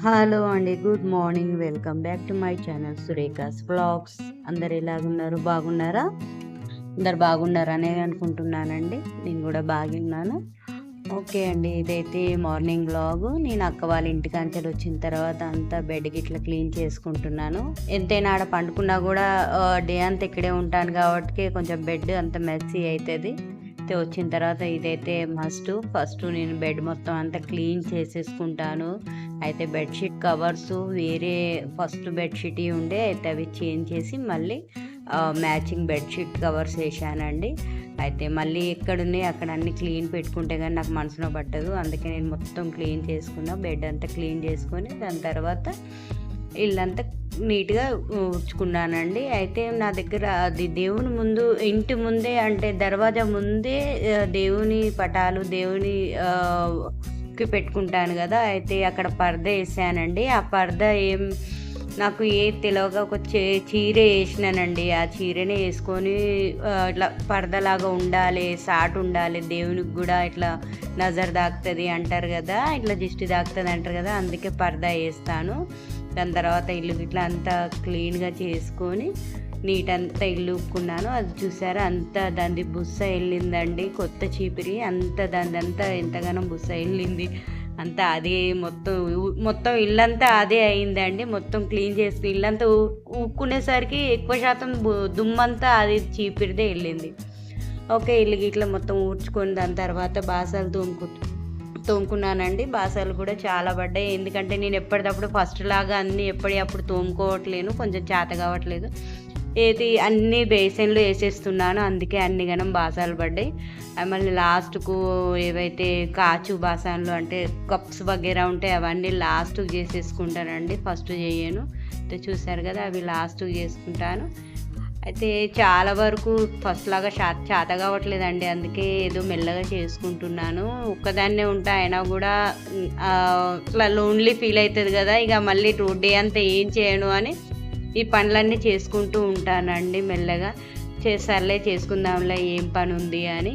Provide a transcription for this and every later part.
Hello అండి. Good morning. Welcome back to my channel Surekha's vlogs. అందరు ఎలాగున్నారు? బాగున్నారా? అందరు బాగున్నారనే అనుకుంటున్నానండి. నేను కూడా బాగున్నాను. ఓకే అండి. ఇదైతే మార్నింగ్ వ్లాగు. నేను అక్క వాళ్ళ ఇంటికాంచెలి వచ్చిన తర్వాత అంతా బెడ్ గిట్లా క్లీన్ చేసుకుంటున్నాను. ఎంతైనా ఆడ పండుకున్నా కూడా డే అంతా ఇక్కడే ఉంటాను కాబట్టి కొంచెం బెడ్ అంత మెస్సీ అవుతుంది. వచ్చిన తర్వాత ఇదైతే ఫస్ట్ నేను బెడ్ మొత్తం అంతా క్లీన్ చేసేసుకుంటాను. అయితే బెడ్షీట్ కవర్స్ వేరే ఫస్ట్ బెడ్షీట్ ఉండే అయితే అవి చేంజ్ చేసి మళ్ళీ మ్యాచింగ్ బెడ్షీట్ కవర్స్ వేసానండి. అయితే మళ్ళీ ఎక్కడున్నాయి అక్కడ అన్ని క్లీన్ పెట్టుకుంటే కానీ నాకు మనసులో పట్టదు. అందుకే నేను మొత్తం క్లీన్ చేసుకున్నా. బెడ్ అంతా క్లీన్ చేసుకొని దాని తర్వాత ఇల్లంతా నీట్గా ఊడ్చుకున్నానండి. అయితే నా దగ్గర అది దేవుని ముందు ఇంటి ముందే అంటే దర్వాజా ముందే దేవుని పటాలు దేవుని పెట్టుకుంటాను కదా. అయితే అక్కడ పరద వేసానండి. ఆ పరద నాకు తెలియక ఒక చీర వేసినానండి. ఆ చీరనే వేసుకొని ఇట్లా పరదలాగా ఉండాలి, సాటు ఉండాలి, దేవునికి కూడా ఇట్లా నజర్ దాకుతుంది అంటారు కదా, ఇట్లా దిష్టి దాకుతుంది అంటారు కదా, అందుకే పరద వేస్తాను. దాని తర్వాత ఇల్లు ఇట్లా అంతా క్లీన్గా చేసుకొని నీట్ అంతా ఇల్లు ఊపుకున్నాను. అది చూసారా అంతా దాని బుస్స వెళ్ళిందండి, కొత్త చీపిరి అంతా దానిదంతా ఎంతగానో బుస్స వెళ్ళింది అంతా. అది మొత్తం ఇల్లంతా అదే అయిందండి. మొత్తం క్లీన్ చేసి ఇల్లంతా ఊపుకునేసరికి ఎక్కువ శాతం దుమ్మంతా అది చీపిరిదే వెళ్ళింది. ఓకే, ఇల్లు ఇట్లా మొత్తం ఊడ్చుకొని దాని తర్వాత బాసాలు తోముకున్నానండి. బాసాలు కూడా చాలా పడ్డాయి. ఎందుకంటే నేను ఎప్పటికప్పుడు ఫస్ట్ లాగా అన్నీ ఎప్పటికప్పుడు తోముకోవట్లేను, కొంచెం చేత కావట్లేదు. అన్ని బేసిన్లు వేసేస్తున్నాను, అందుకే అన్ని గనం బాసాలు పడ్డాయి. మళ్ళీ లాస్ట్కు ఏవైతే కాచు బాసాన్లు అంటే కప్స్ వగేరా ఉంటే అవన్నీ లాస్ట్కు చేసేసుకుంటానండి, ఫస్ట్ చేయను. అయితే చూసారు కదా అవి లాస్ట్కు చేసుకుంటాను. అయితే చాలా వరకు ఫస్ట్ లాగా చేత కావట్లేదండి, అందుకే ఏదో మెల్లగా చేసుకుంటున్నాను. ఒక్కదాన్నే ఉంటా అయినా కూడా ఇట్లా లోన్లీ ఫీల్ అవుతుంది కదా, ఇక మళ్ళీ డే అంతా ఏం చేయను అని ఈ పనులన్నీ చేసుకుంటూ ఉంటానండి. మెల్లగా సర్లే చేసుకుందాంలే ఏం పని ఉంది అని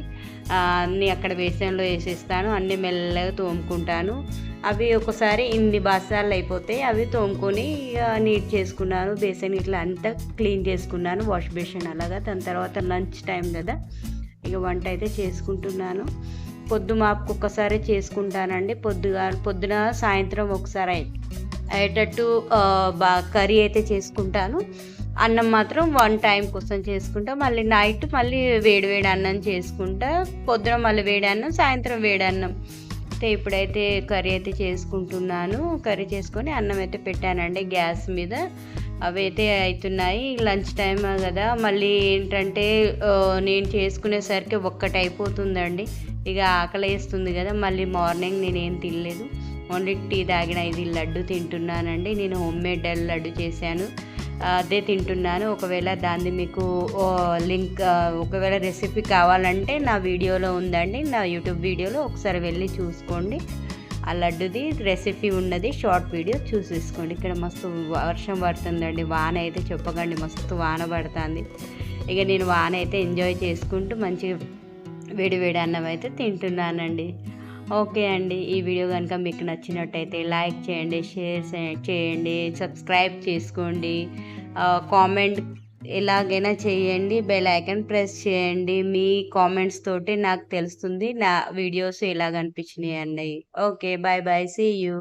అన్నీ అక్కడ బేసన్లో వేసేస్తాను. అన్నీ మెల్లగా తోముకుంటాను. అవి ఒకసారి ఇన్ని బాసాలు అయిపోతాయి, అవి తోముకొని నీట్ చేసుకున్నాను. బేసన్ ఇట్లా అంతా క్లీన్ చేసుకున్నాను, వాష్ బేసిన్ అలాగా. దాని తర్వాత లంచ్ టైం కదా, ఇక వంట అయితే చేసుకుంటున్నాను. మాపుకు ఒక్కసారి చేసుకుంటానండి, పొద్దున సాయంత్రం ఒకసారి అయ్యేటట్టు కర్రీ అయితే చేసుకుంటాను. అన్నం మాత్రం 1 టైం కోసం చేసుకుంటా. మళ్ళీ నైట్ మళ్ళీ వేడి అన్నం చేసుకుంటా. పొద్దున మళ్ళీ వేడి అన్నం, సాయంత్రం వేడి అన్నం. అయితే ఇప్పుడైతే కర్రీ అయితే చేసుకుంటున్నాను. కర్రీ చేసుకొని అన్నం అయితే పెట్టానండి గ్యాస్ మీద. అవి అయితే అవుతున్నాయి. లంచ్ టైం కదా, మళ్ళీ ఏంటంటే నేను చేసుకునేసరికి 1 అయిపోతుందండి. ఇక ఆకలి వేస్తుంది కదా, మళ్ళీ మార్నింగ్ నేనేం తినలేదు, ఓన్లీ టీ తాగిన. ఇది లడ్డు తింటున్నానండి. నేను హోమ్మేడ్ లడ్డు చేశాను, అదే తింటున్నాను. ఒకవేళ దాన్ని మీకు లింక్ ఒకవేళ రెసిపీ కావాలంటే నా వీడియోలో ఉందండి, నా యూట్యూబ్ వీడియోలో ఒకసారి వెళ్ళి చూసుకోండి. ఆ లడ్డుది రెసిపీ ఉన్నది, షార్ట్ వీడియో చూసేసుకోండి. ఇక్కడ మస్తు వర్షం పడుతుందండి, వాన అయితే చెప్పకండి, మస్తు వాన పడుతుంది. ఇక నేను వాన అయితే ఎంజాయ్ చేసుకుంటూ మంచిగా వేడి అన్నం అయితే తింటున్నానండి. ఓకే అండి, ఈ వీడియో కనుక మీకు నచ్చినట్టయితే లైక్ చేయండి, షేర్ చేయండి, సబ్స్క్రైబ్ చేసుకోండి, కామెంట్ ఎలాగైనా చేయండి, బెల్ ఐకాన్ ప్రెస్ చేయండి. మీ కామెంట్స్ తోటి నాకు తెలుస్తుంది నా వీడియోస్ ఎలాగ అనిపించినాయి అన్నవి. Okay, bye see you.